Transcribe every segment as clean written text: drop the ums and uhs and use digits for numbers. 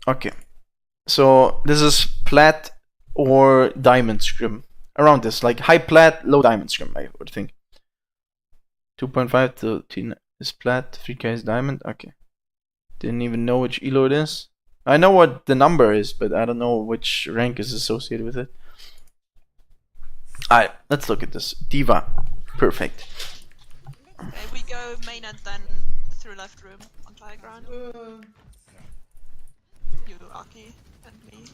Okay. So this is plat or diamond scrim. Around this, like high plat, low diamond scrim, I would think. 2.5 to 10 is plat, 3k is diamond. Okay. Didn't even know which elo it is. I know what the number is, but I don't know which rank is associated with it. Alright, let's look at this. D.Va. Perfect. Okay, we go main and then through left room on high ground. You, Aki, and me.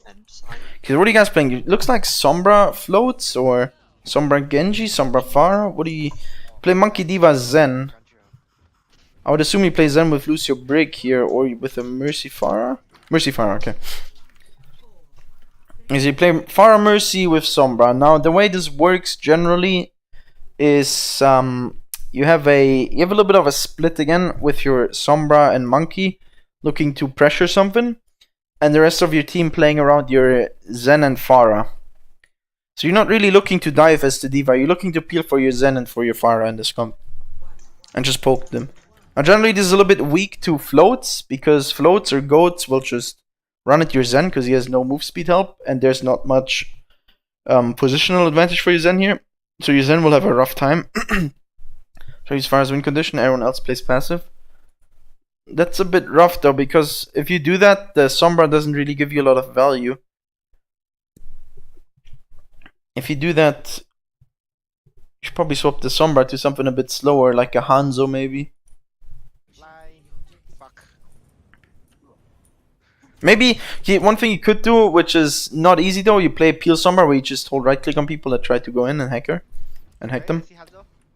And Sai. Okay, what are you guys playing? It looks like Sombra floats or Sombra Genji, Sombra Pharah. What do you play? Monkey D.Va Zen. I would assume you play Zen with Lucio Brig here or with a Mercy Pharah. Mercy Pharah, okay. Is you play Pharah Mercy with Sombra. Now the way this works generally is you have a little bit of a split again with your Sombra and Monkey looking to pressure something, and the rest of your team playing around your Zen and Pharah. So you're not really looking to dive as the D.Va, you're looking to peel for your Zen and for your Pharah in this comp. And just poke them. Now generally this is a little bit weak to floats, because floats or goats will just run at your Zen because he has no move speed help, and there's not much positional advantage for your Zen here. So your Zen will have a rough time. So as far as win condition, everyone else plays passive. That's a bit rough though, because if you do that, the Sombra doesn't really give you a lot of value. If you do that, you should probably swap the Sombra to something a bit slower, like a Hanzo maybe. Maybe one thing you could do, which is not easy though, you play Peel Sombra where you just hold right click on people that try to go in and hack them.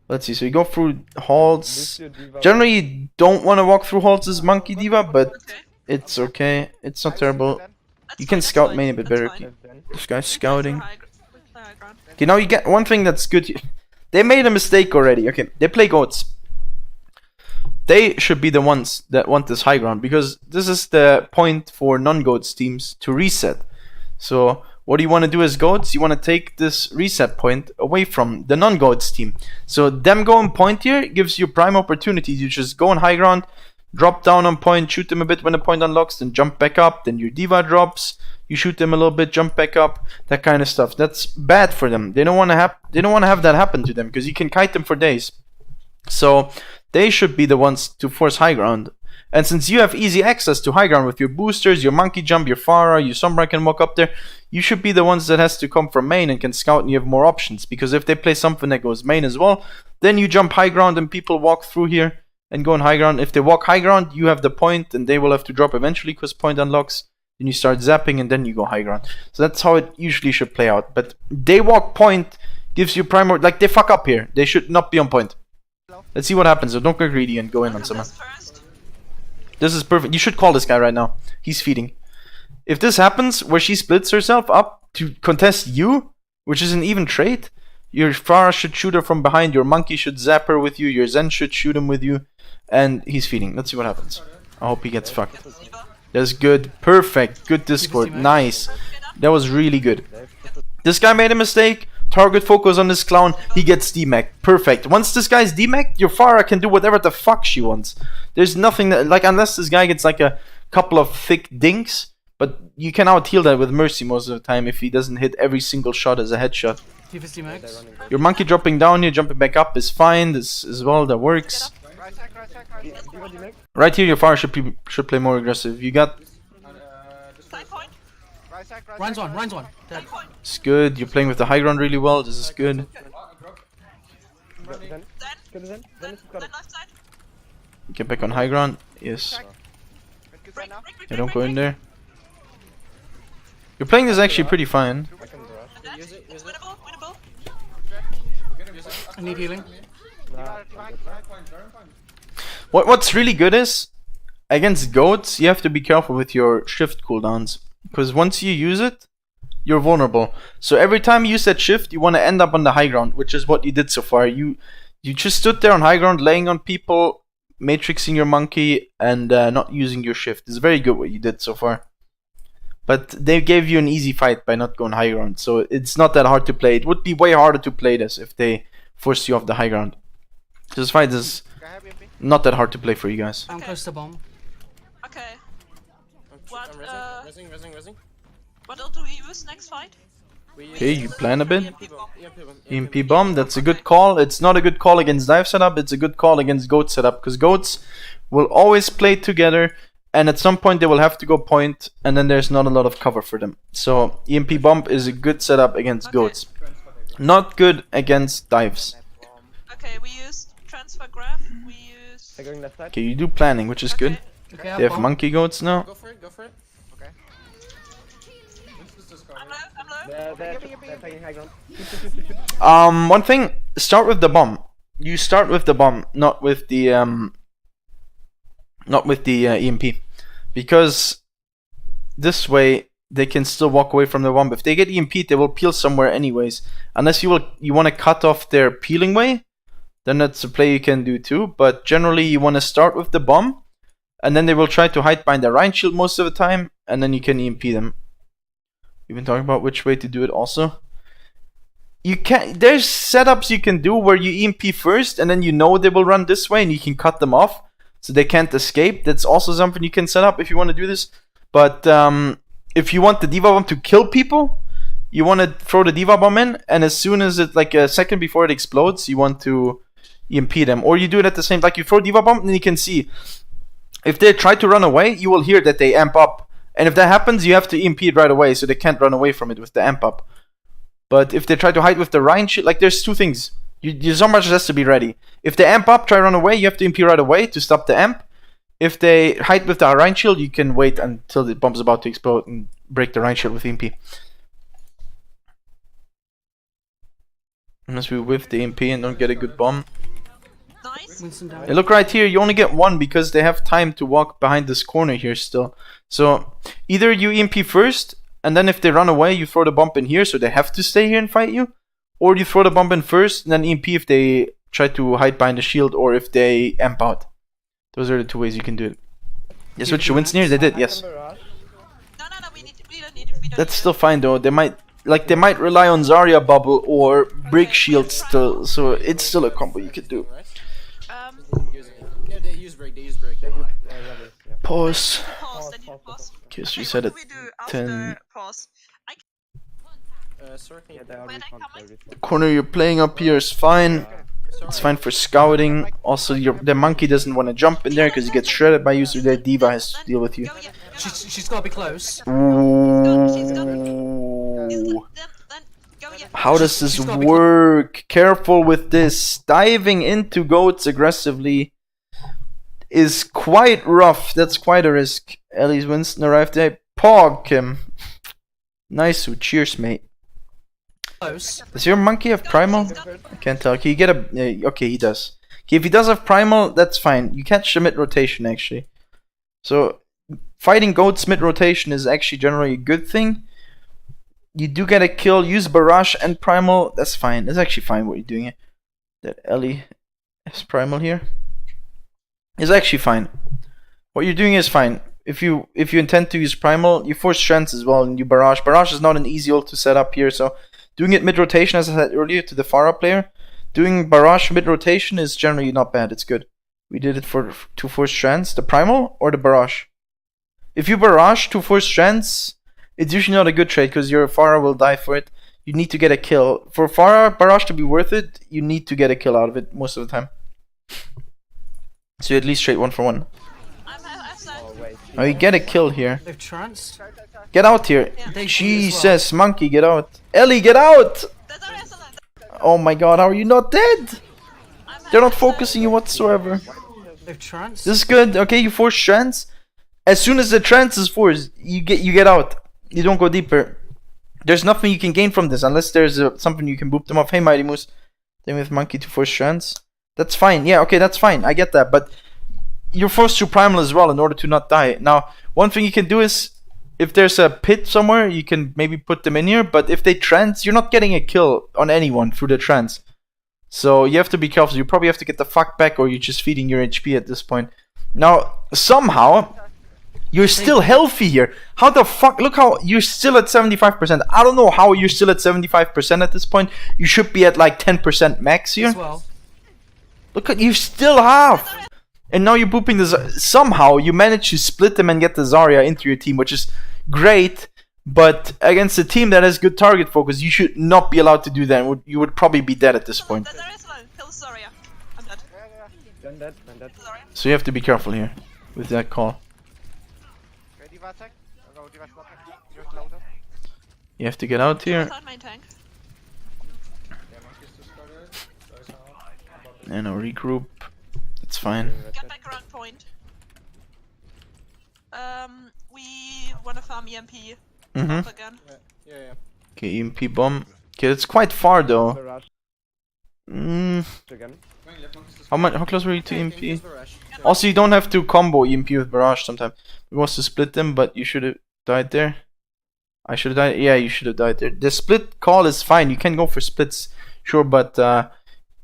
Let's see, so you go through halls. Generally you don't want to walk through halls as Monkey D.Va, but it's okay. It's not terrible. You can scout main a bit better. This guy's scouting. Okay, now you get one thing that's good here. They made a mistake already. Okay, they play goats. They should be the ones that want this high ground, because this is the point for non-goats teams to reset. So what you want to do as goats, you want to take this reset point away from the non-goats team. So them going point here gives you prime opportunity. You just go on high ground, drop down on point, shoot them a bit when the point unlocks, then jump back up, then your D.Va drops, you shoot them a little bit, jump back up, that kind of stuff. That's bad for them. They don't want to have that happen to them, because you can kite them for days. So they should be the ones to force high ground. And since you have easy access to high ground with your boosters, your monkey jump, your Pharah, your Sombra can walk up there, you should be the ones that has to come from main and can scout, and you have more options. Because if they play something that goes main as well, then you jump high ground and people walk through here and go on high ground. If they walk high ground, you have the point and they will have to drop eventually because point unlocks. Then you start zapping and then you go high ground. So that's how it usually should play out. But they walk point gives you prime, like they fuck up here. They should not be on point. Let's see what happens. So don't go greedy and go in on someone. This is perfect. You should call this guy right now. He's feeding. If this happens, where she splits herself up to contest you, which is an even trait, your Pharah should shoot her from behind, your monkey should zap her with you, your Zen should shoot him with you, and he's feeding. Let's see what happens. I hope he gets fucked. That's good. Perfect. Good Discord. Nice. That was really good. This guy made a mistake. Target focus on this clown, he gets DMAC. Perfect. Once this guy's DMAC, your Pharah can do whatever the fuck she wants. There's nothing that, like, unless this guy gets like a couple of thick dinks, but you can out heal that with Mercy most of the time if he doesn't hit every single shot as a headshot. Your monkey dropping down here, jumping back up is fine. This as well, that works. Right here, your Pharah should play more aggressive. You got. Ryan's one. It's good. You're playing with the high ground really well. This is good. Get back on high ground. Yes. Yeah, don't go in there. You're playing this actually pretty fine. I need healing. What's really good is, against goats, you have to be careful with your shift cooldowns. Because once you use it, you're vulnerable. So every time you use that shift, you want to end up on the high ground, which is what you did so far. You just stood there on high ground, laying on people, matrixing your monkey, and not using your shift. It's very good what you did so far. But they gave you an easy fight by not going high ground, so it's not that hard to play. It would be way harder to play this if they forced you off the high ground. This fight is not that hard to play for you guys. I'm close to bomb. Okay. What, Resing. what ult do we use next fight? Okay, you plan a bit. EMP EMP bomb, that's a good call. It's not a good call against dive setup, it's a good call against goat setup, because goats will always play together, and at some point they will have to go point, and then there's not a lot of cover for them. So EMP bomb is a good setup against goats. Not good against dives. Okay, we use transfer graph, we use... Going left side. Okay, you do planning, which is good. Okay, They have monkey goats now. Go for it. Okay. I'm low. They're taking high ground. One thing, start with the bomb. You start with the bomb, not with the EMP, because this way they can still walk away from the bomb. If they get EMP, they will peel somewhere anyways. Unless you want to cut off their peeling way, then that's a play you can do too. But generally, you want to start with the bomb, and then they will try to hide behind the Rhine shield most of the time, and then you can EMP them. We've been talking about which way to do it also. There's setups you can do where you EMP first, and then you know they will run this way, and you can cut them off so they can't escape. That's also something you can set up if you want to do this. But if you want the D.Va bomb to kill people, you want to throw the D.Va bomb in, and as soon as it, like a second before it explodes, you want to EMP them. Or you do it at the same, like you throw D.Va bomb, and then you can see if they try to run away, you will hear that they amp up. And if that happens, you have to EMP it right away, so they can't run away from it with the amp up. But if they try to hide with the Rhine shit, like there's two things. So much has to be ready. If they amp up, try to run away, you have to EMP right away to stop the amp. If they hide with the Rhine shield, you can wait until the bomb's about to explode and break the Rhine shield with EMP. Unless we whiff the EMP and don't get a good bomb. Nice. Hey, look right here, you only get one because they have time to walk behind this corner here still. So either you EMP first, and then if they run away, you throw the bomb in here, so they have to stay here and fight you. Or you throw the bomb in first, and then EMP if they try to hide behind the shield, or if they amp out. Those are the two ways you can do it. They switched to Winston here? They did, yes. No, we don't need it. That's still fine though. They might rely on Zarya bubble or break shield still, so it's still a combo you could do. Yeah, they use break. Pause. They need to pause. Okay, so you said it. What do we do 10. after pause? Sorry, can you They are Where they respawned coming? everything. Corner you're playing up here is fine. It's fine for scouting. Also, the monkey doesn't want to jump in there because he gets shredded by you, so their D.Va has to deal with you. Go, yeah, go. She's gotta be close. She's gone. Ooh. Then go, yeah. How does this work? Careful with this. Diving into goats aggressively is quite rough. That's quite a risk. Ellie's Winston arrived there. Pog him. Nice. Cheers, mate. Close. Does your monkey have primal? I can't tell. Can you get a... okay, he does. Okay, if he does have primal, that's fine. You catch the mid-rotation, actually. So, fighting goats mid-rotation is actually generally a good thing. You do get a kill. Use barrage and primal. That's fine. That's actually fine what you're doing here. That Ellie has primal here. Is actually fine. What you're doing is fine. If you intend to use primal, you force strengths as well, and you barrage. Barrage is not an easy ult to set up here, so doing it mid-rotation, as I said earlier, to the Pharah player, doing barrage mid-rotation is generally not bad. It's good. We did it to force strands. The primal or the barrage? If you barrage to force strands, it's usually not a good trade because your Pharah will die for it. You need to get a kill. For Pharah barrage to be worth it, you need to get a kill out of it most of the time. So you at least trade 1 for 1. I'm outside. Oh wait. Oh, you get a kill here. They've tranced. Get out here. They Jesus, monkey, get out. Ellie, get out! Oh my god, how are you not dead? They're not focusing you whatsoever. They've tranced. This is good. Okay, you force trance. As soon as the trance is forced, you get out. You don't go deeper. There's nothing you can gain from this unless there's something you can boop them off. Hey, Mighty Moose. Then with monkey to force trance. That's fine. Yeah, okay, that's fine. I get that. But you're forced to primal as well in order to not die. Now, one thing you can do is, if there's a pit somewhere, you can maybe put them in here. But if they trance, you're not getting a kill on anyone through the trance. So you have to be careful. You probably have to get the fuck back, or you're just feeding your HP at this point. Now, somehow, you're still healthy here. How the fuck? Look how you're still at 75%. I don't know how you're still at 75% at this point. You should be at like 10% max here. As well. Look at you still have. And now you're booping the somehow you manage to split them and get the Zarya into your team, which is great. But against a team that has good target focus, you should not be allowed to do that. You would probably be dead at this point. There is one. Kill Zarya. I'm dead. Done that, done that. Zarya. So you have to be careful here with that call. Okay, D.Va attack. Go, D.Va spot. Just load up. You have to get out here. Outside main tank. And a regroup. It's fine. Get back around point. We wanna farm EMP Mm-hmm. up again. Yeah. Okay, EMP bomb. Okay, it's quite far though. Barrage Mm, again. how close were you to EMP? Use Barrage. Also, you don't have to combo EMP with Barrage sometimes. He wants to split them, but you should have died there. I should have died. Yeah, you should have died there. The split call is fine. You can go for splits, sure, but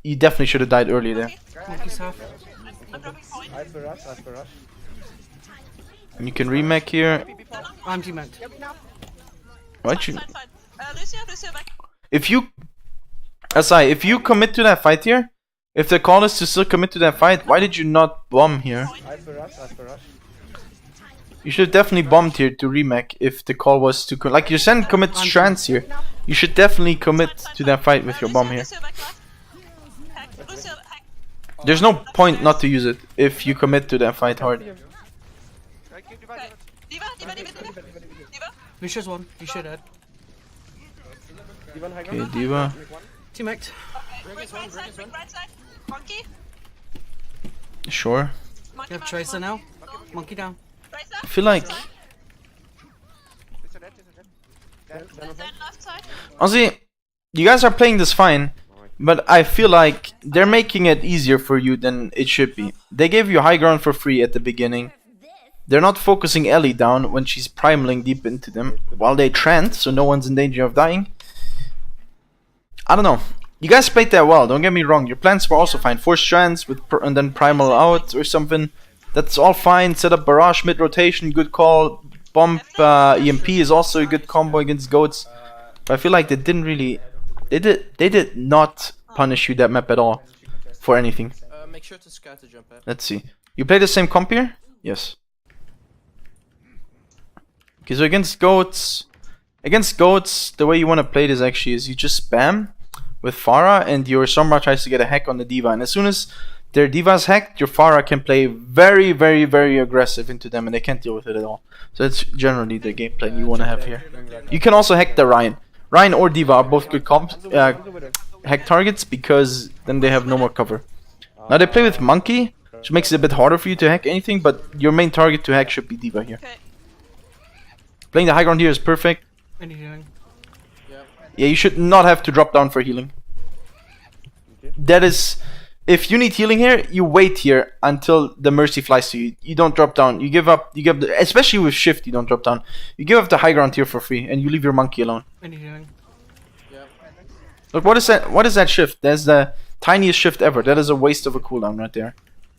you definitely should have died earlier there. Monkey's half. I'm dropping point. Nice barrage, nice barrage. And you can remake here. I'm demected. Right? You, Fine. Lucio back. if you, SI, if you commit to that fight here, if the call is to still commit to that fight, why did you not bomb here? Nice barrage, nice barrage. You should have definitely bombed here to remake if the call was to like you said commit strands here. You should definitely commit to that fight with your bomb here. Lucio back left. Hack. Lucio hack. There's no point not to use it if you commit to that fight hard. Okay, D.Va, Okay. D.Va. D.Va. Lucia's one. You should add. D.Va on high Okay, ground. D.Va. Demect. Quick right side. Quick right side. Monkey. Sure. Monkey. You have Tracer now. Monkey down. Tracer. I feel like It's a dead, it's a dead. Dead, Then left side. honestly, you guys are playing this fine, but I feel like they're making it easier for you than it should be. They gave you high ground for free at the beginning. They're not focusing Ellie down when she's primaling deep into them while they trend, so no one's in danger of dying. I don't know. You guys played that well, don't get me wrong. Your plans were also fine. 4 strands with and then primal out or something. That's all fine. Set up barrage mid rotation, good call. Bomb EMP is also a good combo against goats. But I feel like they didn't really. They did not punish you that map at all for anything. Make sure to scatter jump at. Let's see. You play the same comp here? Yes. Okay, so against goats, the way you want to play this actually is you just spam with Pharah and your Sombra tries to get a hack on the D.Va. And as soon as their D.Va's hacked, your Pharah can play very, very, very aggressive into them and they can't deal with it at all. So that's generally the game plan you want to have here. You can also hack the Ryan. Ryan or D.Va are both good comps, hack targets because then they have no more cover. Now they play with Monkey, which makes it a bit harder for you to hack anything, but your main target to hack should be D.Va here. Okay. Playing the high ground here is perfect. Any healing. Yeah, you should not have to drop down for healing. That is, if you need healing here, you wait here until the mercy flies to you. You don't drop down. You give up. Especially with shift, you don't drop down. You give up the high ground here for free, and you leave your monkey alone. Any healing. Look, what is that? What is that shift? That's the tiniest shift ever. That is a waste of a cooldown right there.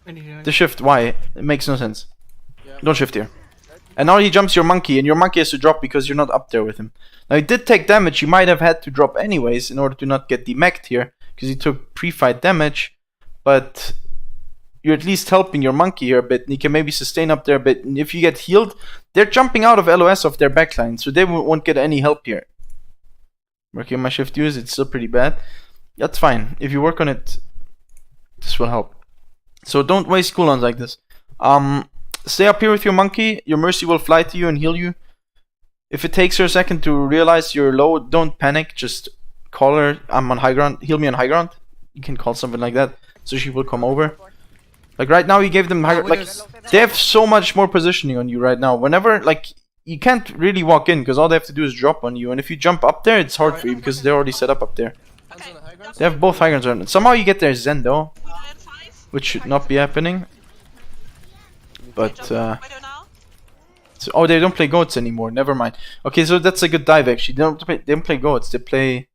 Any healing. The shift, why? It makes no sense. Don't shift here. And now he jumps your monkey, and your monkey has to drop because you're not up there with him. Now he did take damage. You might have had to drop anyways in order to not get demeched here, because he took pre-fight damage. But you're at least helping your monkey here a bit, and he can maybe sustain up there a bit. And if you get healed, they're jumping out of LOS of their backline, so they won't get any help here. Working on my shift use, it's still pretty bad. That's fine. If you work on it, this will help. So don't waste cooldowns like this. Stay up here with your monkey. Your mercy will fly to you and heal you. If it takes her a second to realize you're low, don't panic. Just call her. I'm on high ground. Heal me on high ground. You can call something like that, so she will come over. Like right now, you gave them high. Like they have so much more positioning on you right now. Whenever like you can't really walk in because all they have to do is drop on you. And if you jump up there, it's hard for you because they're already set up there. Okay. They have both high grounds on. Somehow you get their Zen though, Iron 5. which should not be happening. But Wait, now? so, oh, they don't play goats anymore. Never mind. Okay, so that's a good dive actually. They don't play goats. They play.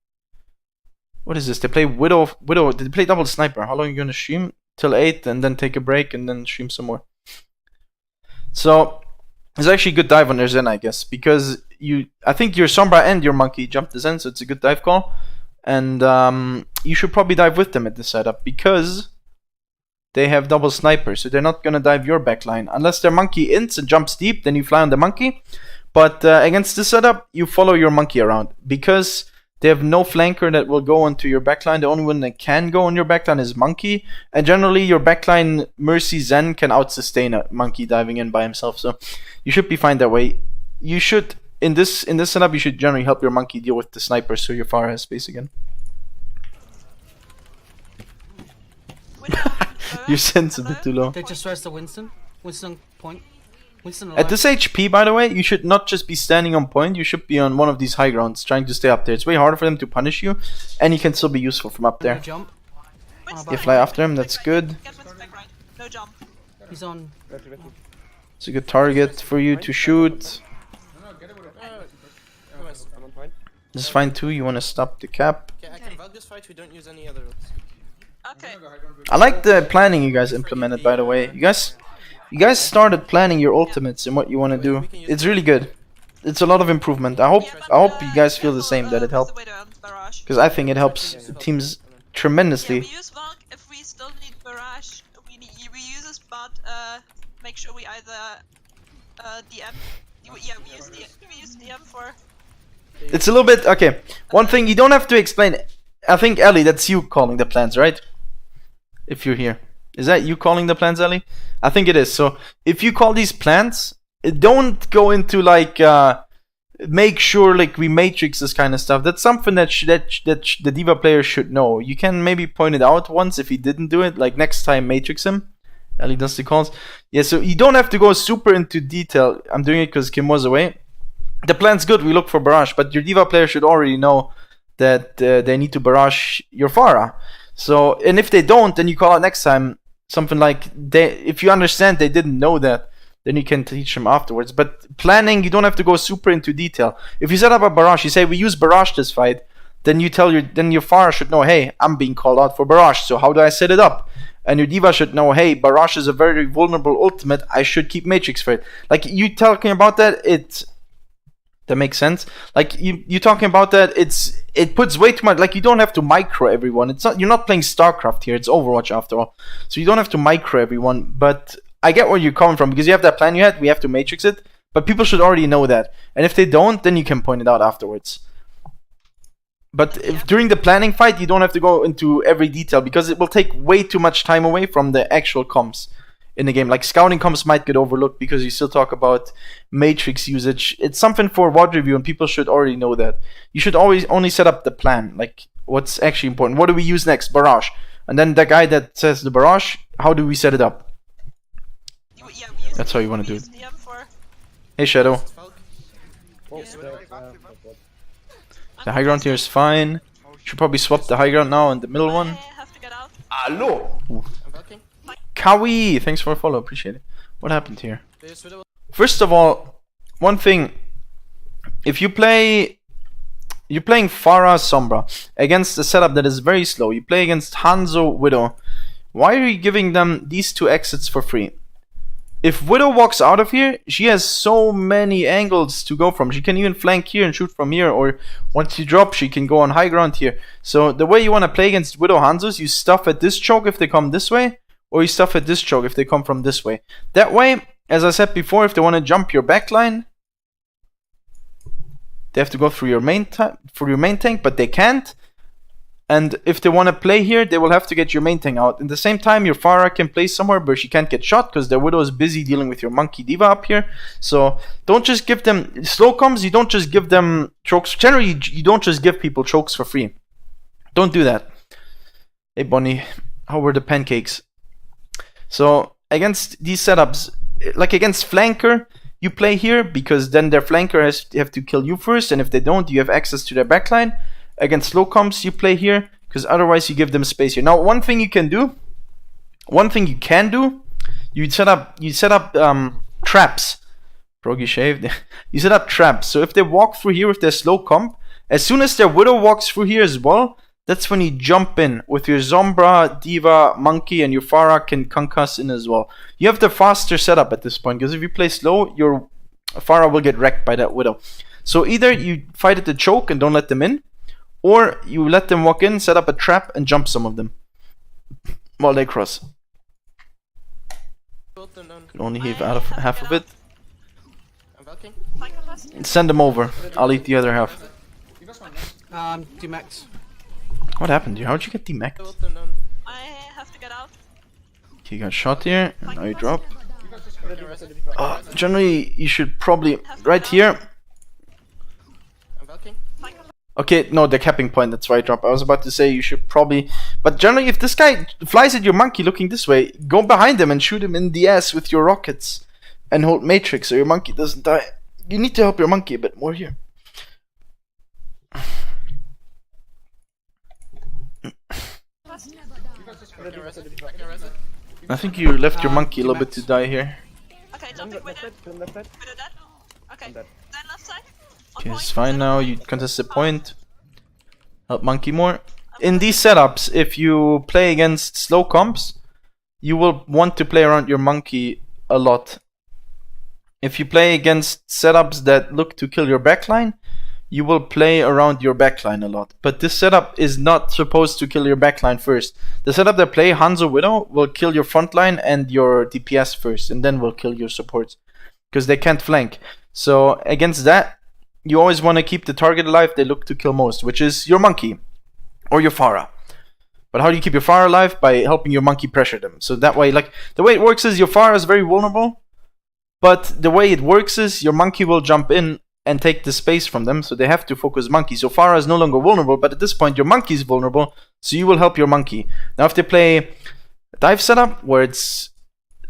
What is this? They play Widow. They play double sniper. How long are you gonna stream? Till 8, and then take a break, and then stream some more. So it's actually a good dive on their Zen, I guess, because I think your Sombra and your monkey jumped the Zen, so it's a good dive call. And you should probably dive with them at this setup because they have double sniper, so they're not gonna dive your backline. Unless their monkey ints and jumps deep, then you fly on the monkey. But against this setup, you follow your monkey around. Because they have no flanker that will go onto your backline, the only one that can go on your backline is monkey. And generally, your backline Mercy Zen can out-sustain a monkey diving in by himself. So you should be fine that way. You should, in this setup, you should generally help your monkey deal with the sniper so your Pharah has space again. Your sense a bit too low. They just rest the Winston. Winston point. Winston alive. At this HP, by the way, you should not just be standing on point, you should be on one of these high grounds, trying to stay up there. It's way harder for them to punish you, and you can still be useful from up No there. jump. You fly after him, that's good. Get Winston back right. No jump. He's on. It's a good target for you to shoot. I'm on point. This is fine too, you want to stop the cap. Okay, I can VOD this fight, we don't use any other routes. Okay. I like the planning you guys implemented, by the way. You guys started planning your ultimates and what you want to do. It's really good. It's a lot of improvement. I hope you guys feel the same, that it helped. Because I think it helps the teams tremendously. Yeah, we use Valk if we still need Barrage. We use this, but make sure we either DM. Yeah, we use DM for. It's a little bit okay. One thing you don't have to explain. I think Ellie, that's you calling the plans, right? If you're here, is that you calling the plans, Ellie? I think it is. So if you call these plans, don't go into like make sure like we matrix this kind of stuff. That's something that the D.Va player should know. You can maybe point it out once if he didn't do it. Like next time, matrix him. Ellie does the calls. Yeah, so you don't have to go super into detail. I'm doing it because Kim was away. The plan's good. We look for barrage, but your D.Va player should already know that they need to barrage your Pharah. So, and if they don't, then you call it next time. Something like if you understand they didn't know that, then you can teach them afterwards. But planning, you don't have to go super into detail. If you set up a barrage, you say we use barrage this fight, then you tell your Pharah should know, hey, I'm being called out for barrage. So how do I set it up? And your D.Va should know, hey, barrage is a very vulnerable ultimate. I should keep matrix for it. Like you talking about that, that makes sense. Like you talking about that, it puts way too much. Like you don't have to micro everyone. It's not, you're not playing StarCraft here. It's Overwatch after all, so you don't have to micro everyone. But I get where you're coming from because you have that plan you had. We have to matrix it, but people should already know that. And if they don't, then you can point it out afterwards. But if during the planning fight, you don't have to go into every detail because it will take way too much time away from the actual comps in the game. Like scouting comps might get overlooked because you still talk about matrix usage. It's something for VOD review and people should already know that. You should always only set up the plan, like what's actually important. What do we use next? Barrage. And then the guy that says the barrage, how do we set it up? That's how you want to do it. Hey Shadow. The high ground here is fine. Should probably swap the high ground now and the middle one. Hello. Kawi, thanks for a follow, appreciate it. What happened here? First of all, one thing, if you're playing Pharah Sombra against a setup that is very slow, you play against Hanzo Widow, why are you giving them these two exits for free? If Widow walks out of here, she has so many angles to go from. She can even flank here and shoot from here, or once you drop, she can go on high ground here. So the way you want to play against Widow Hanzos, you stuff at this choke if they come this way, or you stuff at this choke if they come from this way. That way, as I said before, if they want to jump your backline, they have to go through your main tank, but they can't. And if they want to play here, they will have to get your main tank out. At the same time, your Pharah can play somewhere where she can't get shot because their Widow is busy dealing with your monkey D.Va up here. So don't just give them slow coms. You don't just give them chokes. Generally, you don't just give people chokes for free. Don't do that. Hey Bonnie, how were the pancakes? So against these setups, like against flanker, you play here because then their flanker have to kill you first, and if they don't, you have access to their backline. Against slow comps, you play here because otherwise you give them space here. Now, one thing you can do, you set up traps. Progi shaved. You set up traps. So if they walk through here with their slow comp, as soon as their Widow walks through here as well, that's when you jump in with your Sombra, D.Va, Monkey, and your Pharah can concuss in as well. You have the faster setup at this point because if you play slow, your Pharah will get wrecked by that Widow. So either you fight at the choke and don't let them in, or you let them walk in, set up a trap, and jump some of them while they cross. ult them down. Could only have out of half of it. I'm Valking. Flank on us. Send them over. I'll eat the other half. D-Max. What happened here? How'd you get demacked? Ult them down. I have to get out. You got shot here, and now you drop. Okay, rest it. Generally, you should probably right here. I'm Valking. Flank on us. Okay, no, the capping point. That's why I drop. I was about to say you should probably, but generally, if this guy flies at your monkey looking this way, go behind him and shoot him in the ass with your rockets, and hold matrix so your monkey doesn't die. You need to help your monkey a bit more here. Okay, rest it. Okay, rest it. I think you left your monkey a little bit to die here. Okay, jumping with it. With it dead. Okay. Then left side. On Okay, point. it's fine now. You contest the point. Help monkey more. In these setups, if you play against slow comps, you will want to play around your monkey a lot. If you play against setups that look to kill your backline, you will play around your backline a lot. But this setup is not supposed to kill your backline first. The setup that play Hanzo Widow will kill your frontline and your DPS first, and then will kill your supports, because they can't flank. So against that, you always want to keep the target alive they look to kill most, which is your monkey or your Pharah. But how do you keep your Pharah alive? By helping your monkey pressure them. So that way, like, the way it works is your Pharah is very vulnerable, but the way it works is your monkey will jump in and take the space from them, so they have to focus monkey. So Pharah is no longer vulnerable, but at this point your monkey is vulnerable, so you will help your monkey. Now if they play a dive setup where it's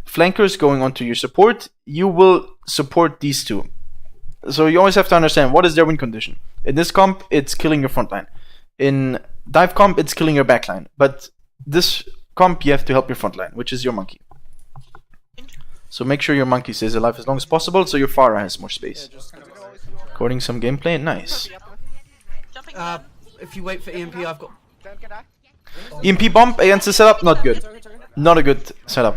flankers going onto your support, you will support these two. So you always have to understand what is their win condition. In this comp, it's killing your front line. In dive comp, it's killing your backline. But this comp, you have to help your front line, which is your monkey. So make sure your monkey stays alive as long as possible, so your Pharah has more space. Recording some gameplay, nice. Jumping Uh, down. if you wait for EMP, I've got. Don't get that. EMP bomb against the setup, not good. Not a good setup.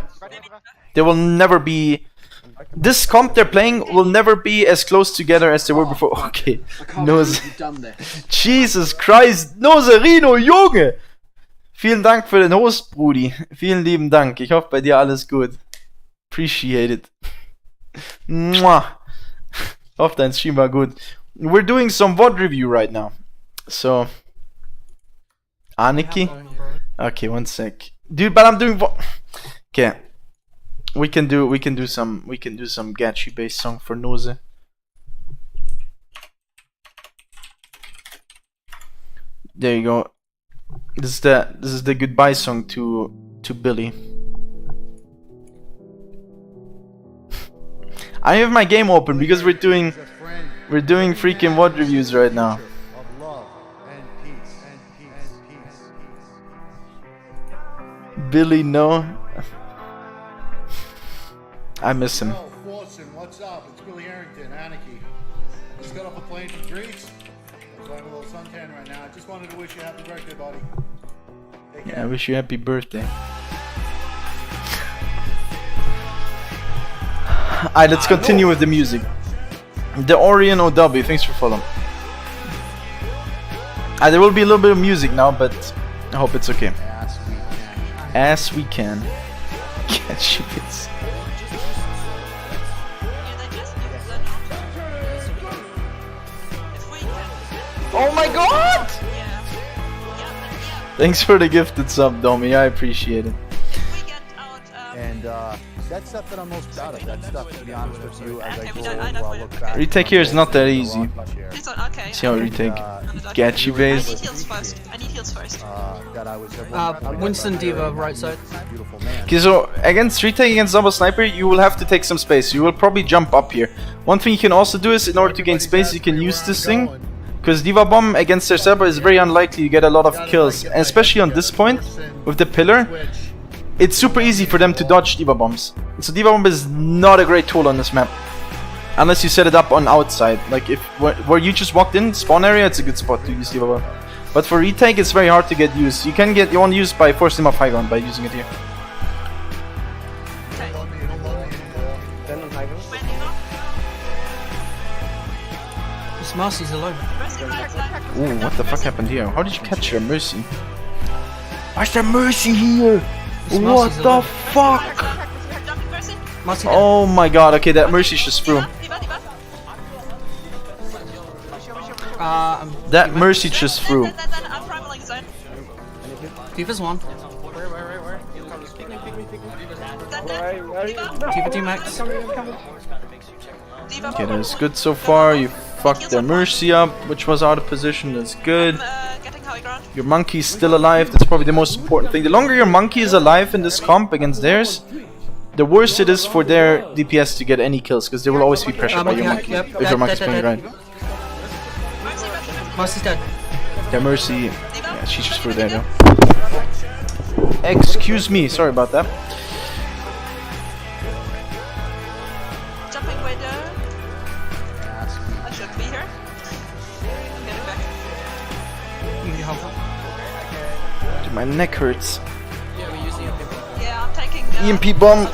They will never be... This comp they're playing will never be as close together as they were before. Okay. Nose. Jesus Christ. Noserino, Junge! Vielen Dank für den Host, Brudi. Vielen lieben Dank. Ich hoffe, bei dir alles gut. Appreciate it. Mwah. Hoffe, dein Stream war gut. We're doing some VOD review right now. So... Aniki? Okay, one sec. Dude, but I'm doing VOD... Okay. We can do some Gachi based song for Nose. There you go. This is the goodbye song to Billy. I have my game open because we're doing freaking VOD reviews right now. Billy, no. I miss him. Oh, Fortune, what's up? It's Billy Harrington, Anarchy. Just got off a plane from Greece. So I'm a little suntan right now. I just wanted to wish you a happy birthday, buddy. Take care. Yeah, I wish you happy birthday. Alright, let's continue with the music. The Orion OW, thanks for following. There will be a little bit of music now, but I hope it's okay. As we can. Catch you bits. Oh my god! Thanks for the gifted sub, Domi. I appreciate it. And that's stuff that I'm most proud of. That stuff, to be honest with you, as I Okay, go I over, don't I'll put look it. back. Retake here is not that easy. This one, okay. See how retake. Gachi I base. need heals first. I need heals first. That I was Winston, D.Va, right side. beautiful man. Okay, so against retake against double sniper, you will have to take some space. You will probably jump up here. One thing you can also do is, in order to gain space, you can use this thing. Because D.Va bomb against their server is very unlikely to get a lot of kills. And especially on this point, with the pillar, it's super easy for them to dodge D.Va bombs. So D.Va bomb is not a great tool on this map. Unless you set it up on outside. Like if where you just walked in, spawn area, it's a good spot to use D.Va bomb. But for retake, it's very hard to get used. You won't use by forcing him off high ground by using it here. This Marcy's alone. Ooh, what the fuck happened here? How did you catch your Mercy? Why's there Mercy here? This What Marcy's the alone. fuck? Jumping Mercy. Mercy dead. Oh my god, okay, that Mercy's just through. D.Va. That Mercy just through. Then I'm primaling zone. D.Va's one. Where? Come, pick me. Then D.Va 2 max. D.Va. Okay, that's good so far. You fucked their Mercy up, which was out of position. That's good. Getting high ground. Your monkey's still alive. That's probably the most important thing. The longer your monkey is alive in this comp against theirs, the worse it is for their DPS to get any kills, because they will always be pressured by your monkey. Yep, If your monkey's playing right. Mercy's dead. Their Mercy, yeah, she's just through there though. Excuse me, sorry about that. Jumping way down. I should be here. I'm getting back. You can help. Dude, my neck hurts. Yeah, we use EMP. Yeah, I'm taking. EMP bomb.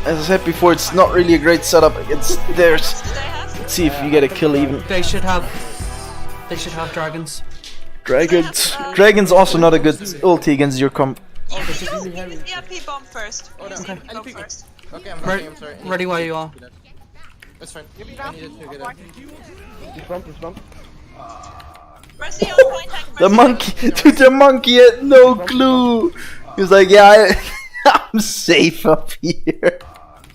As I said before, it's not really a great setup against theirs. Do they have? Let's see if you get a kill even. They should have dragons. Dragon's also not a good ulti against your comp. EMP bomb first. Use Okay. EMP bomb first. Okay, I'm ready. I'm sorry. Ready where you are. That's fine. I needed to get up. Mercy on point tank. The monkey, dude, the monkey had no clue. He was like, yeah, I'm safe up here.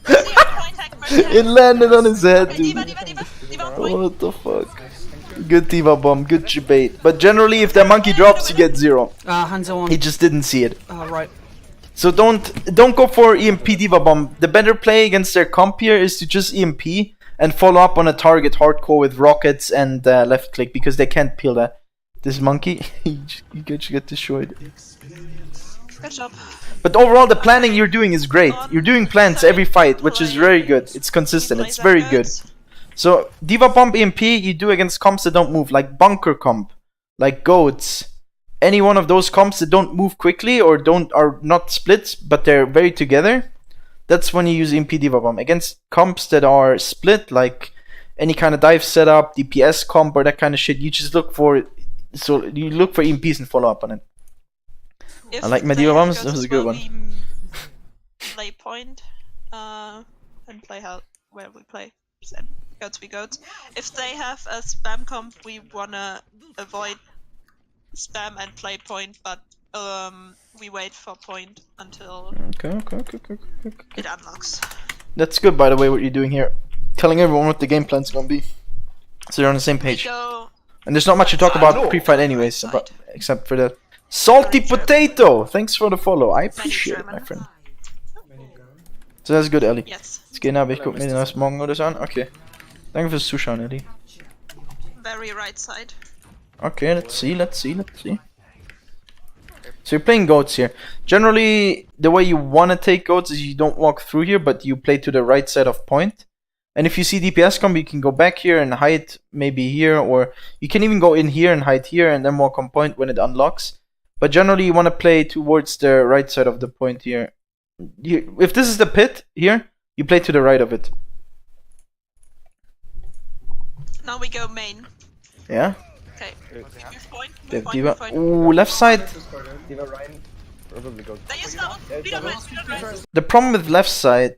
Mercy on point tank. Mercy It landed on his head, dude. D.Va on point. What the fuck? Good D.Va bomb, good debate. But generally, if the monkey drops, you get 0. Hanzo on. He just didn't see it. Right. So don't go for EMP D.Va bomb. The better play against their comp here is to just EMP and follow up on a target hardcore with rockets and left click, because they can't peel that. This monkey, you get destroyed. Good job. But overall, the planning you're doing is great. You're doing plans every fight, which is very good. It's consistent. It's very good. So D.Va bomb EMP you do against comps that don't move, like bunker comp, like goats. Any one of those comps that don't move quickly or are not split, but they're very together. That's when you use EMP D.Va bomb. Against comps that are split, like any kind of dive setup, DPS comp or that kind of shit, you just look for EMPs and follow up on it. If I like my they D.Va bombs. go That was to a good where one. we play point, and play where we play. And goats we goats. If they have a spam comp, we wanna avoid spam and play point, but we wait for point until Okay. it unlocks. That's good, by the way, what you're doing here. Telling everyone what the game plan's gonna be. So you're on the same page. Go And there's not much to talk about pre-fight anyways, except for that. Salty Potato! Thanks for the follow. I appreciate it, my friend. So that's good, Ellie. yes. Jetzt gehen aber ich guck mir den erst morgen oder so an. Okay. Danke fürs Zuschauen, Ellie. Very right side. Okay, let's see. So you're playing goats here. Generally, the way you want to take goats is you don't walk through here, but you play to the right side of point. And if you see DPS come, you can go back here and hide maybe here, or you can even go in here and hide here and then walk on point when it unlocks. But generally, you want to play towards the right side of the point here. If this is the pit here, you play to the right of it. Now we go main. Yeah? Okay. Move point. They Move have point. D.Va. Move point. Ooh, left side. They use now. We don't right. The problem with left side.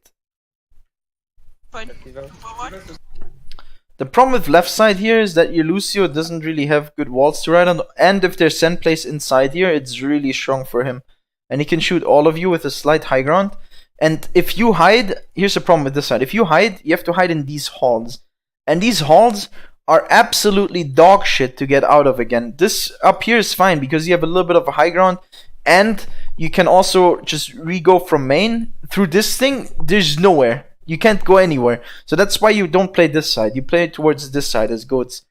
Point. Forward. The problem with left side here is that your Lucio doesn't really have good walls to ride on, and if there's Sand place inside here, it's really strong for him. And he can shoot all of you with a slight high ground. And if you hide, here's the problem with this side. If you hide, you have to hide in these halls. And these halls are absolutely dog shit to get out of again. This up here is fine because you have a little bit of a high ground, and you can also just re-go from main. Through this thing, there's nowhere. You can't go anywhere. So that's why you don't play this side. You play towards this side as goats.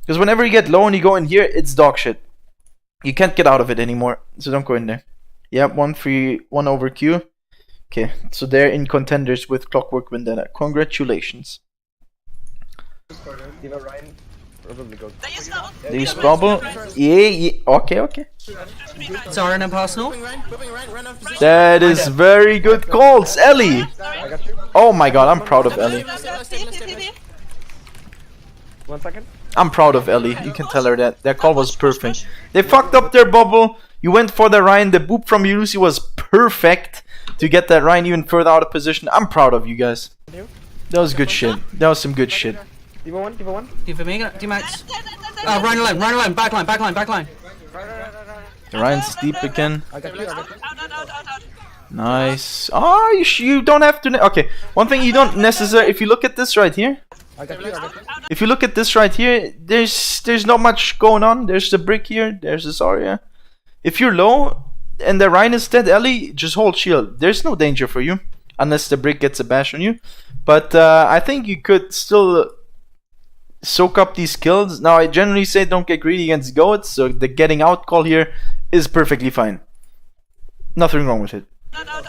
Because whenever you get low and you go in here, it's dog shit. You can't get out of it anymore. So don't go in there. Yep, 1 over Q. Okay, so they're in contenders with Clockwork Vendetta. Congratulations. They use now. They use bubble. Yeah. Okay. Sorry, no personal. Moving right, run off position. That is very good calls, Ellie. Oh my god, I'm proud of Ellie. I'm proud of Ellie. You can tell her that. That call was perfect. They fucked up their bubble. You went for the Ryan. The boop from Yurusi was perfect. to get that Ryan even further out of position. I'm proud of you guys. That was good shit. That was some good shit. D.Va 1. D.Va Mega. D-Max. Ryan alone. Backline. Ryan's deep again. I got you. Out. Nice. Oh, you don't have to. Okay, one thing you don't necessarily. If you look at this right here. I got you. If you look at this right here, there's not much going on. There's the brick here. There's this Zarya. If you're low and the Ryan is dead, Ellie, just hold shield. There's no danger for you unless the brick gets a bash on you. But I think you could still soak up these kills. Now, I generally say don't get greedy against goats, so the getting out call here is perfectly fine. Nothing wrong with it. Out.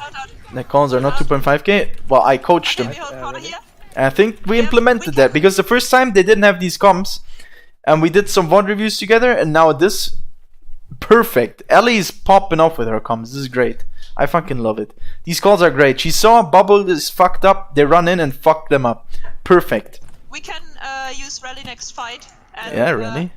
The calls are not 2.5k. Well, I coached them. We hold corner here. I think we implemented that because the first time they didn't have these comps, and we did some VOD reviews together, and now this, perfect. Ellie's popping off with her comps. This is great. I fucking love it. These calls are great. She saw Bubble is fucked up. They run in and fuck them up. Perfect. We can use rally next fight. And, Yeah, rally.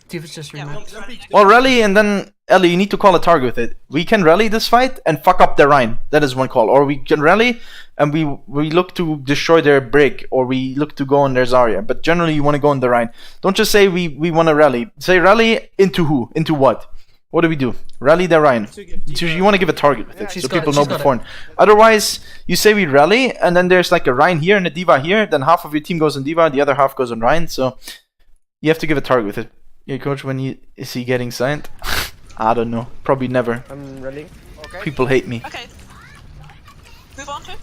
D.Va's just rematch. Well, rally and then Ellie, you need to call a target with it. We can rally this fight and fuck up their Rhine. That is one call. Or we can rally and we look to destroy their break, or we look to go on their Zarya. But generally, you want to go on the Rhine. Don't just say we want to rally. Say rally into who? Into what? What do we do? Rally the Rhine. So you want to give a target with it, so people know beforehand. Otherwise, you say we rally, and then there's like a Rhine here and a D.Va here. Then half of your team goes on D.Va, the other half goes on Rhine. So you have to give a target with it. Yeah, coach, is he getting signed? I don't know. Probably never. I'm rallying. Okay. People hate me. Okay. Move on to.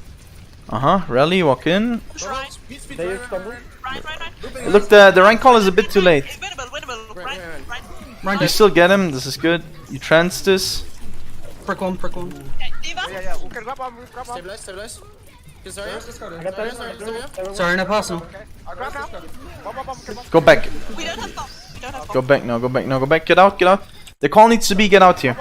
Rally, walk in. Push right. They use combo. Right. Look, the Rhine call is a bit too late. Winnable. Right. You still get him. This is good. You trance this. Prick one. Okay, D.Va. Yeah. We can grab on. Stabilize. Is Zarya? Sorry, no personal. Okay. I grab now. Bomb. Go back. We don't have bomb. Go back now. Go back. Get out. The call needs to be get out here.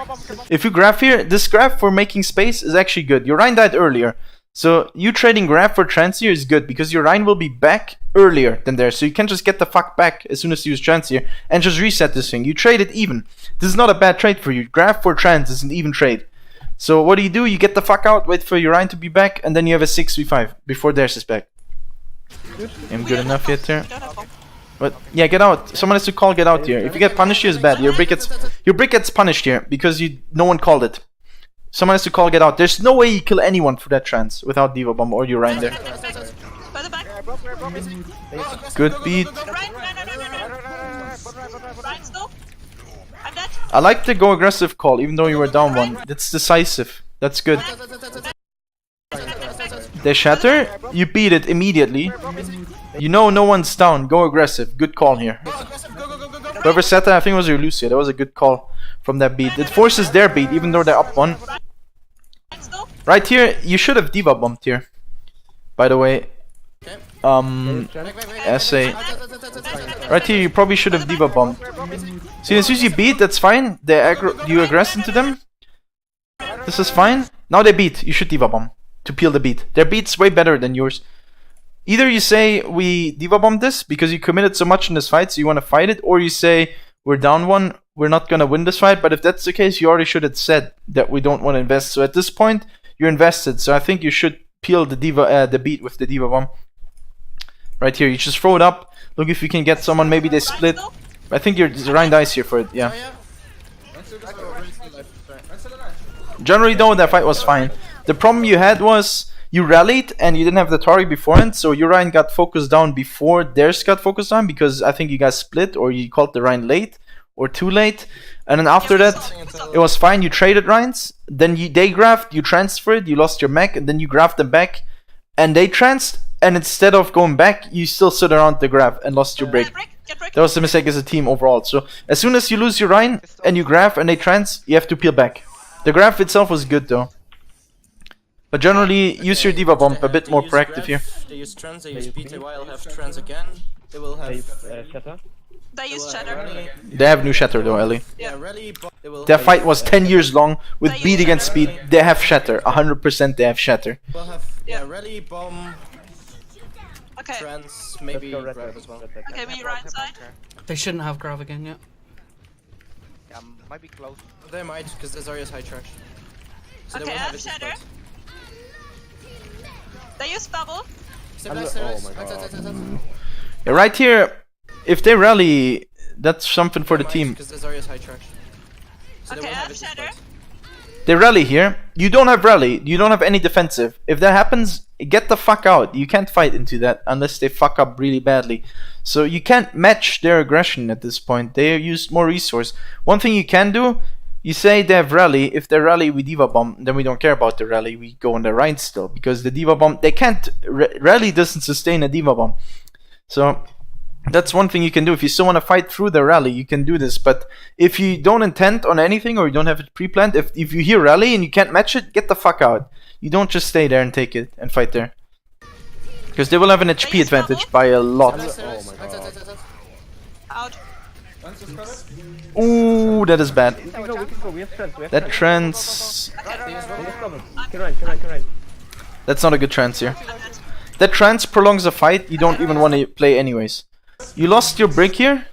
If you graph here, this graph for making space is actually good. Your Rhine died earlier. So you trading graph for trance here is good because your Rhine will be back earlier than there. So you can just get the fuck back as soon as you use trance here and just reset this thing. You trade it even. This is not a bad trade for you. Graph for trance is an even trade. So what do? You get the fuck out, wait for your Rhine to be back, and then you have a 6v5 before theirs is back. I'm good enough yet here. But yeah, get out. Someone has to call get out here. If you get punished here, it's bad. Your brick gets punished here because no one called it. Someone has to call get out. There's no way you kill anyone for that trance without D.Va bomb or your Rhine there. By the back. Good beat. Right, still. I'm dead. I like the go aggressive call, even though you were down one. That's decisive. That's good. They shatter, you beat it immediately. You know no one's down. Go aggressive. Good call here. Whoever said that, I think it was your Lucia. That was a good call from that beat. It forces their beat, even though they're up one. Right here, you should have D.Va bumped here. By the way. Essay. Right here, you probably should have D.Va bumped. See, as soon as you beat, that's fine. You aggress into them. This is fine. Now they beat. You should D.Va bomb to peel the beat. Their beat's way better than yours. Either you say we D.Va bomb this because you committed so much in this fight, so you want to fight it, or you say we're down one, we're not gonna win this fight. But if that's the case, you already should have said that we don't want to invest. So at this point, you're invested. So I think you should peel the D.Va the beat with the D.Va bomb. Right here, you just throw it up. Look if you can get someone. Maybe they split. I think your Rhine dies here for it. Yeah. Generally, though, that fight was fine. The problem you had was you rallied and you didn't have the target beforehand, so your Rhine got focused down before theirs got focused on because I think you guys split or you called the Rhine late or too late. And then after that, it was fine. You traded Rhines, then they graphed, you transferred, you lost your mech, and then you graphed them back, and they transed. And instead of going back, you still stood around the graph and lost your break. That was the mistake as a team overall. So as soon as you lose your Rhine and you graph and they trans, you have to peel back. The graph itself was good though. But generally, use your D.Va bomb a bit more proactive here. They use trans, they use BTY, will have trans again. They will have shatter. They use shatter. They have new shatter though, Ellie. Yeah, rally. Their fight was 10 years long with beat against speed. They have shatter. 100% they have shatter. We'll have rally, bomb, Okay. trans, maybe grab as well. Okay, we right side. They shouldn't have grav again yet. Might be close. They might, because there's Zarya's high trash. So they Okay, won't I have have it this Shatter. point. They use bubble. Stabilize. Yeah, right here, if they rally, that's something for the team. Because the Zarya's high trash. So they Okay, won't I have have it this Shatter. point. They rally here. You don't have rally. You don't have any defensive. If that happens, get the fuck out. You can't fight into that unless they fuck up really badly. So you can't match their aggression at this point. They use more resource. One thing you can do, you say they have rally. If they rally with D.Va bomb, then we don't care about the rally. We go on the Rhine still because the D.Va bomb, they can't. Rally doesn't sustain a D.Va bomb. So that's one thing you can do. If you still want to fight through the rally, you can do this. But if you don't intend on anything or you don't have it pre-planned, if you hear rally and you can't match it, get the fuck out. You don't just stay there and take it and fight there. Because they will have an HP advantage by a lot. Out. Ooh, that is bad. We can go. We have trends. That trance... Can That's not a good trance here. That trance prolongs the fight you don't even want to play anyways. You lost your brick here.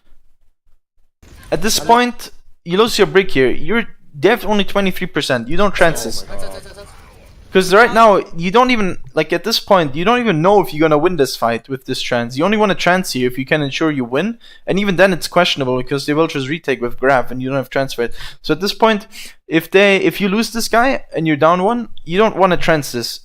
At this point, you lose your brick here. They have only 23%. You don't trance this. Because right now, you don't even, like at this point, you don't even know if you're going to win this fight with this trance. You only want to trance here if you can ensure you win. And even then it's questionable because they will just retake with grab and you don't have transfer it. So at this point, if you lose this guy and you're down one, you don't want to trance this.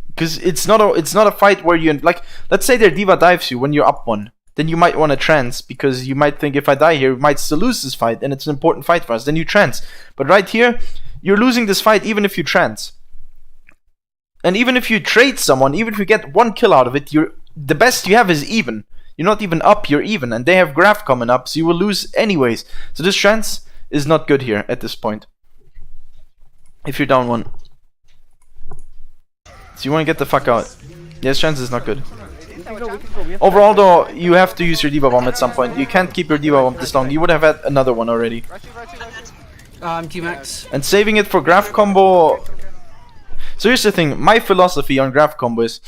Because it's not a fight where you, like, let's say their D.Va dives you when you're up one. Then you might want to trance because you might think if I die here, we might still lose this fight and it's an important fight for us. Then you trance. But right here, you're losing this fight even if you trance. And even if you trade someone, even if you get one kill out of it, the best you have is even. You're not even up, you're even. And they have graph coming up, so you will lose anyways. So this trance is not good here at this point. If you're down one. So you want to get the fuck out. Yes, trance is not good. Overall though, you have to use your D.Va bomb at some point. You can't keep your D.Va bomb this long. You would have had another one already. Q-Max. And saving it for graph combo... So here's the thing, my philosophy on graph combo is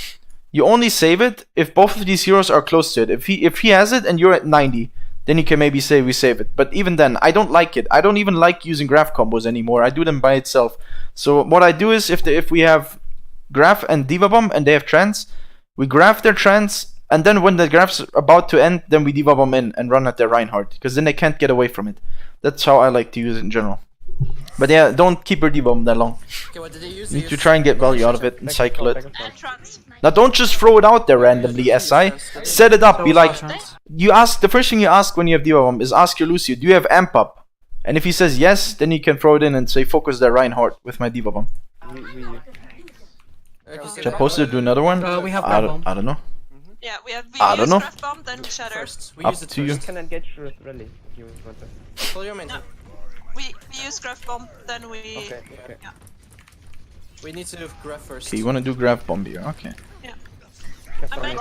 you only save it if both of these heroes are close to it. If he has it and you're at 90, then you can maybe say we save it. But even then, I don't like it. I don't even like using graph combos anymore. I do them by itself. So what I do is if we have graph and D.Va bomb and they have trance, we graph their trance and then when the graph's about to end, then we D.Va bomb in and run at their Reinhardt because then they can't get away from it. That's how I like to use it in general. But yeah, don't keep your D.Va bomb that long. Okay, what did they use? You need to try and get value out of it and cycle it. Trans. Now don't just throw it out there randomly, SI. Set it up, be like... the first thing you ask when you have D.Va bomb is ask your Lucio, do you have amp up? And if he says yes, then you can throw it in and say focus their Reinhardt with my D.Va bomb. Should I post it to do another one? We have I grab bomb. don't know. Yeah, we I don't use know. graph bomb, then we shatter. First. We Up use it to you. first. Can engage rally. You want to? Pull your main. No. We use graph bomb, then we... Okay. Yeah. We need to grab first. Okay, you want to do graph bomb here, okay. I'm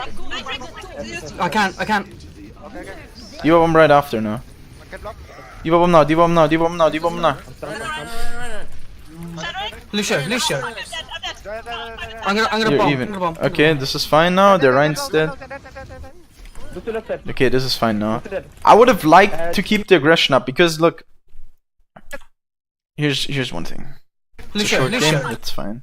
I can't. Okay. D.Va bomb right after now. Okay, block. D.Va bomb now, D.Va bomb now, D.Va bomb now, D.Va bomb now. Lucio. I'm dead. I'm gonna You're bomb. even. I'm gonna bomb. Okay, this is fine now, their Rein's dead. Okay, this is fine now. I would have liked to keep the aggression up because look, here's one thing. It's a short game, it's fine.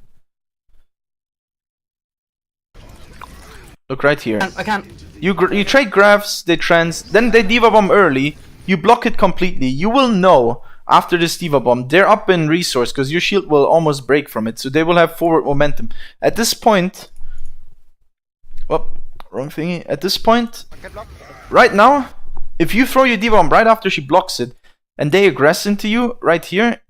Look right here. I can't. You trade graphs, they trans, then they D.Va bomb early. You block it completely. You will know after this D.Va bomb they're up in resource because your shield will almost break from it, so they will have forward momentum. At this point, wrong thingy. At this point, right now, if you throw your D.Va bomb right after she blocks it, and they aggress into you right here,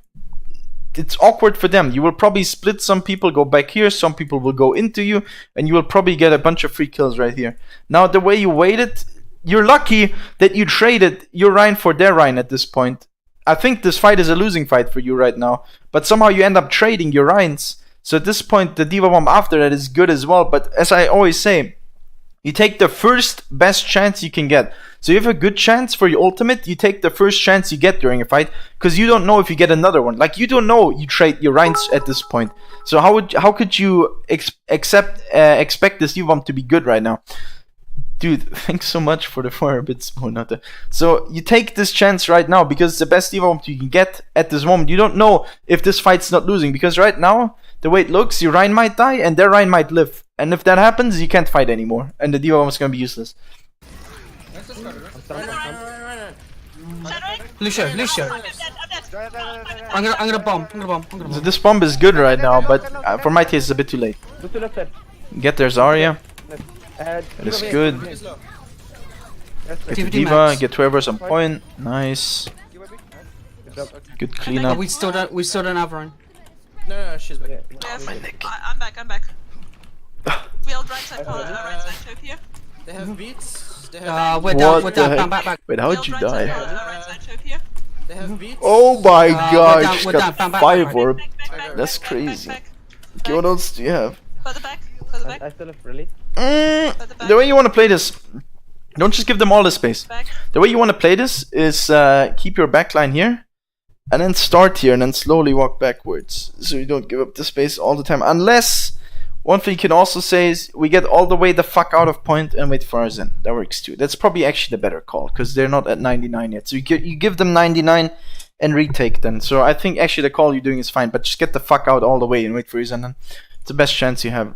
it's awkward for them. You will probably split some people, go back here, some people will go into you, and you will probably get a bunch of free kills right here. Now, the way you waited, you're lucky that you traded your Rhine for their Rhine at this point. I think this fight is a losing fight for you right now, but somehow you end up trading your Rhines. So at this point, the D.Va bomb after that is good as well, but as I always say, you take the first best chance you can get. So you have a good chance for your ultimate, you take the first chance you get during a fight, because you don't know if you get another one. Like, you don't know you trade your Rhines at this point. So how could you expect this D.Va bomb to be good right now? Dude, thanks so much for the 4 bits. Oh, not the. So you take this chance right now because it's the best D.Va you can get at this moment. You don't know if this fight's not losing because right now, the way it looks, your Rhine might die and their Rhine might live. And if that happens, you can't fight anymore. And the D.Va is gonna be useless. Lucio. I'm dead. I'm gonna bomb. So this bomb is good right now, but for my taste, it's a bit too late. Get their Zarya. That is good. Get to D.Va, get whoever's on point. Nice. Good Oh, cleanup. we still don't have Ryan. No, she's back. I'm back. We'll right side top here. They have beats. They have We're What down, the heck? back. Wait, how'd you die? Right side top here. They have beats. Oh my god, down, she's we're got down, back, 5 orb. Back, That's back, crazy. back. Okay, what else do you have? Further back. I still have rally. The way you want to play this, don't just give them all the space. Back. The way you want to play this is keep your backline here, and then start here, and then slowly walk backwards, so you don't give up the space all the time. Unless, one thing you can also say is, we get all the way the fuck out of point and wait for our Zen. That works too. That's probably actually the better call, because they're not at 99 yet. So you give them 99 and retake then. So I think actually the call you're doing is fine, but just get the fuck out all the way and wait for your Zen. Then it's the best chance you have.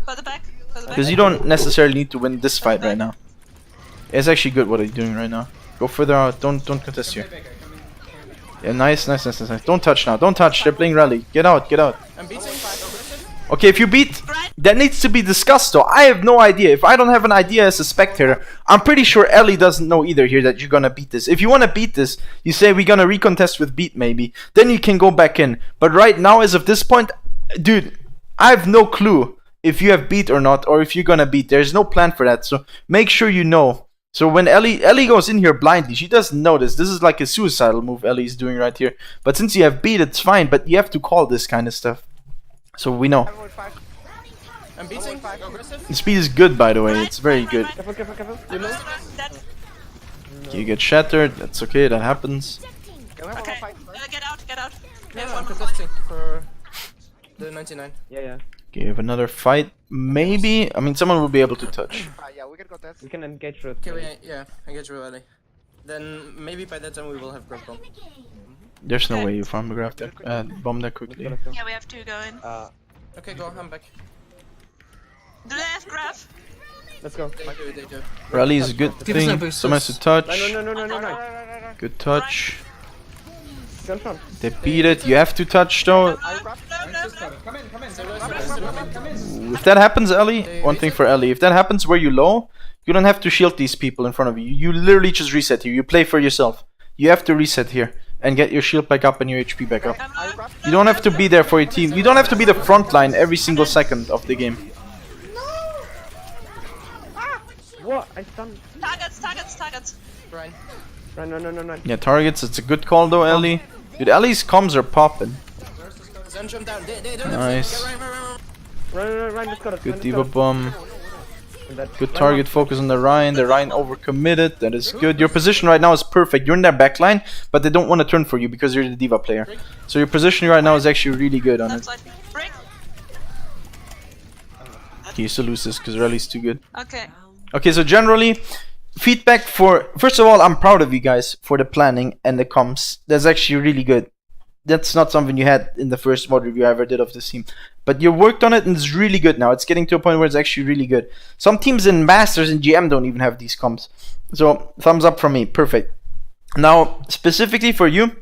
Further back. Because you don't necessarily need to win this fight right now. It's actually good what you're doing right now. Go further out. Don't contest here. Yeah, nice. Don't touch now. Don't touch. They're playing rally. Get out. I'm beating. Okay, if you beat, that needs to be discussed though. I have no idea. If I don't have an idea as a spectator, I'm pretty sure Ellie doesn't know either here that you're gonna beat this. If you wanna beat this, you say we're gonna recontest with beat maybe. Then you can go back in. But right now, as of this point, dude, I have no clue if you have beat or not, or if you're gonna beat. There's no plan for that. So make sure you know. So when Ellie goes in here blindly, she doesn't know this. This is like a suicidal move Ellie's doing right here. But since you have beat, it's fine. But you have to call this kind of stuff. So we know. I'm beating. Aggressive. The speed is good, by the way. It's very good. Careful. You know? You get shattered. That's okay. That happens. Okay. Get out. No, I'm contesting for the 99. Yeah. Okay, you have another fight. Maybe. I mean, someone will be able to touch. Yeah, we can contest. We can engage root. Okay, engage rally. Then maybe by that time we will have grab bomb. There's no way you farm the graph that bomb that quickly. Yeah, we have 2 going. Okay, go. I'm back. Do they have graph? Let's go. They do. Rally is a good Give us no thing. boosters. Someone has to touch. No. Good touch. Go in front. They beat it. You have to touch though. No. If that happens, Ellie, one thing for Ellie. If that happens where you low, you don't have to shield these people in front of you. You literally just reset here. You play for yourself. You have to reset here and get your shield back up and your HP back up. You don't have to be there for your team. You don't have to be the front line every single second of the game. What? I stunned. Targets. Brian. Run. Yeah, targets. It's a good call though, Ellie. Dude, Ellie's comms are popping. Zen jump down. They don't Nice. have to. Run. Let's go. Good D.Va bomb. Good target focus on the Rhine. The Rhine overcommitted. That is good. Your position right now is perfect. You're in their backline, but they don't want to turn for you because you're the D.Va player. So your position right now is actually really good on it. Left side. Break. Okay, you still lose this because Rally's too good. Okay. Okay, so generally, feedback for... First of all, I'm proud of you guys for the planning and the comms. That's actually really good. That's not something you had in the first VOD review I ever did of this team. But you worked on it and it's really good now. It's getting to a point where it's actually really good. Some teams in Masters and GM don't even have these comms. So, thumbs up from me. Perfect. Now, specifically for you,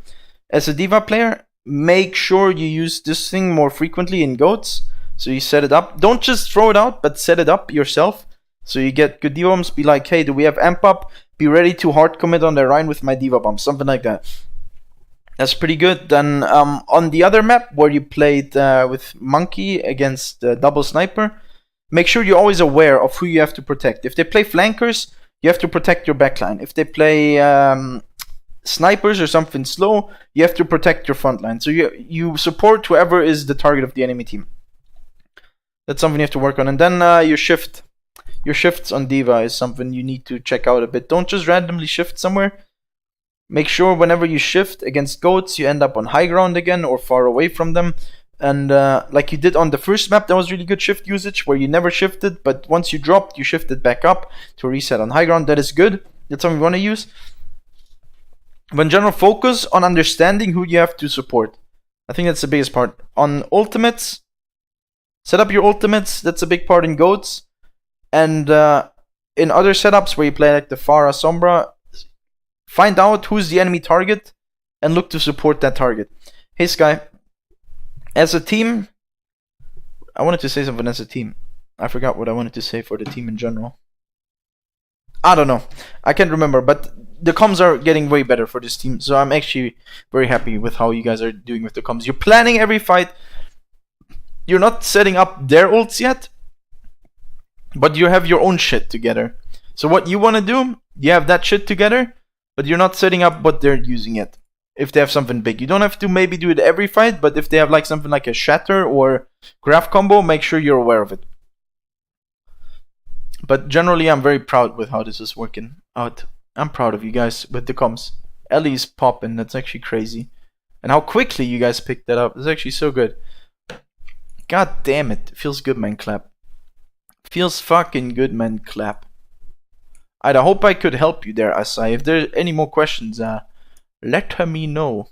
as a D.Va player, make sure you use this thing more frequently in GOATs. So you set it up. Don't just throw it out, but set it up yourself. So you get good D.Va bombs. Be like, hey, do we have amp up? Be ready to hard commit on the Rhine with my D.Va bomb. Something like that. That's pretty good. Then on the other map where you played with Monkey against Double Sniper, make sure you're always aware of who you have to protect. If they play flankers, you have to protect your backline. If they play snipers or something slow, you have to protect your front line. So you support whoever is the target of the enemy team. That's something you have to work on. And then your shift. Your shifts on D.Va is something you need to check out a bit. Don't just randomly shift somewhere. Make sure whenever you shift against goats, you end up on high ground again or far away from them. And like you did on the first map, that was really good shift usage, where you never shifted, but once you dropped, you shifted back up to reset on high ground. That is good. That's something we want to use. But in general, focus on understanding who you have to support. I think that's the biggest part. On ultimates, set up your ultimates. That's a big part in GOATs. And in other setups where you play like the Pharah Sombra, find out who's the enemy target and look to support that target. Hey Sky, as a team, I wanted to say something as a team. I forgot what I wanted to say for the team in general. I don't know. I can't remember, but the comms are getting way better for this team. So I'm actually very happy with how you guys are doing with the comms. You're planning every fight. You're not setting up their ults yet, but you have your own shit together. So what you want to do, you have that shit together, but you're not setting up what they're using yet. If they have something big, you don't have to maybe do it every fight, but if they have like something like a shatter or graph combo, make sure you're aware of it. But generally, I'm very proud with how this is working out. I'm proud of you guys with the comms. Ellie's popping, that's actually crazy. And how quickly you guys picked that up, it's actually so good. God damn it, feels good, man, clap. Feels fucking good, man, clap. I hope I could help you there, Asai. If there are any more questions, let me know.